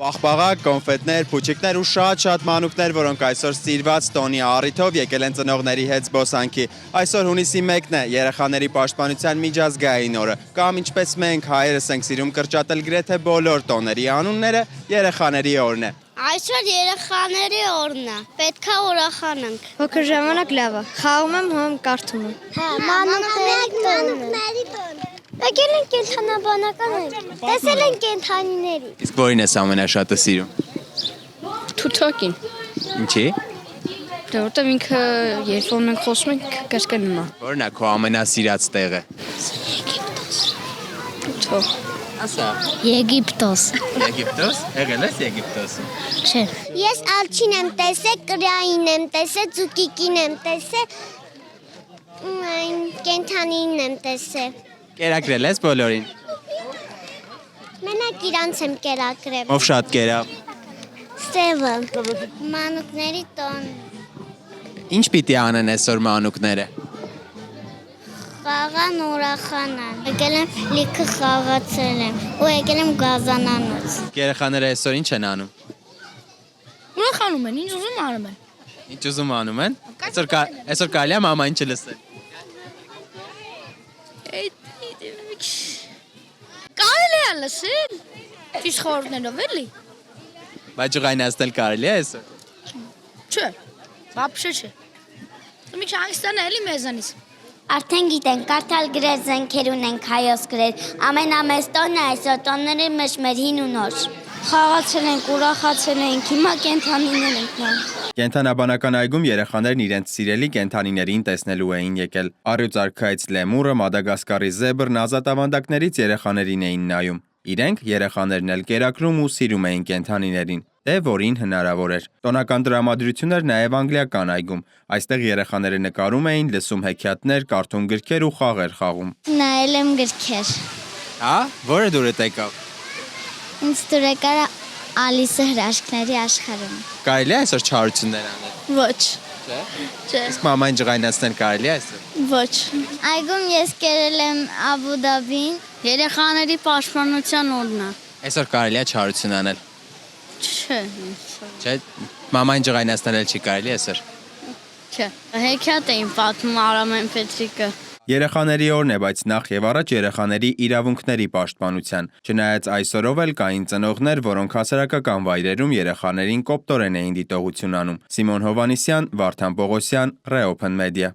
Պաղպաղակ, կոնֆետներ, փուչիկներ ու շատ մանուկներ, որոնք այսօր սիրված տոնի առիթով եկել են ծնողների հետ զբոսանքի։ Այսօր հունիսի 1-ն է, երեխաների պաշտպանության միջազգային օրը, կամ ինչպես մենք հայերս ենք սիրում կրճատել գրեթե բոլոր տոների անունները, երեխաների օրն է։ Այսօր երեխաների օրն է, պետքա ուրախանանք։ Փոքր ժամանակ լավ է, խաղում եմ, համ կարդում եմ։ Մանուկների տոն։ Եկել են կենդանաբանականներ, տեսել են կենդանիների։ Իսկ որին ես ամենաշատը սիրում։ Թութակին։ Ինչի։ Դե որտեղ ինքը երբ որ մենք խոսում ենք կրկնում է։ Որն է քո ամենասիրած տեղը։ Թո։ Ասա։ Եգիպտոս։ Եգիպտոս։ Եղել ես Եգիպտոսում։ Չէ։ Ես ալչին եմ տեսել, կրային եմ տեսել, ձուկիկին եմ տեսել, կենդանին եմ տեսել։ Կերակրել ես բոլորին։ Մենակ իրանց եմ կերակրել։ Ով շատ կերավ։ Սևը։ Մանուկների տոն։ Ինչ պիտի անեն այսօր մանուկները։ Խաղան ուրախանան։ Եկել եմ լիքը խաղացել եմ ու եկել եմ գազանանոց։ Երեխաները այսօր ինչ են անում։ Ուրախանում են, ինչ ուզում անում են։ Ինչ ուզում անում են։ Այսօր կարելի է մամային չլսել։ Կարելի է լսել։ Ճիշտ խորհուրդներով էլի։ Բայց ջղայնացնել կարելի է այսօր։ Չէ։ Բաբշե չէ։ Մի քիչ հանգստան էլի մեզանից։ Արդեն գիտենք, կարդալ գրել զենքեր ունենք հայոց գրել։ Ամենամեծ տոնն է այսօր, տոնների մեջ մեր հին ու նոր։ Խաղացել ենք, ուրախացել ենք, հիմա կենդանիներ ենք նոր։ Կենդանաբանական այգում երեխաներն իրենց սիրելի կենդանիներին տեսնելու էին եկել։ Առյուծարքայից լեմուրը, Մադագասկարի զեբրն, ազատավանդակներից երեխաներին էին նայում։ Իրենք երեխաներն էլ կերակրում ու սիրում էին կենդանիներին, դե որին հնարավոր էր։ Տոնական տրամադրություն էր նաև անգլիական այգում։ Այստեղ երեխաները նկարում էին, լսում հեքիաթներ, կարդում գրքեր ու խաղեր խաղում։ Նայել եմ գրքեր։ Հա, որը դուրդ եկավ։ Ինձ դուր եկար Ալիսը հրաշքների աշխարհում։ Կարելի է այսօր չարություններ անել։ Ոչ։ Չէ։ Չէ։ Իսկ մամային ջղայնացնել կարելի է այսօր։ Ոչ։ Այգում ես կերել եմ Աբու Դաբին։ Երեխաների պաշտպանության օրն է։ Այսօր կարելի է չարություն անել։ Չէ։ Չէ, մամային ջղայնացնել էլ չի կարելի այսօր։ Չէ։ Հեքիաթ էին պատմում Արամեն Պետրիկը։ Երեխաների օրն է, բայց նախ եւ առաջ երեխաների իրավունքների պաշտպանության։ Չնայած այսօրով էլ կային ծնողներ, որոնք հասարակական վայրերում երեխաներին կոպտորեն էին դիտողություն անում։ Սիմոն Հովանիսյան, Վարդան Պողոսյան, Reopen Media։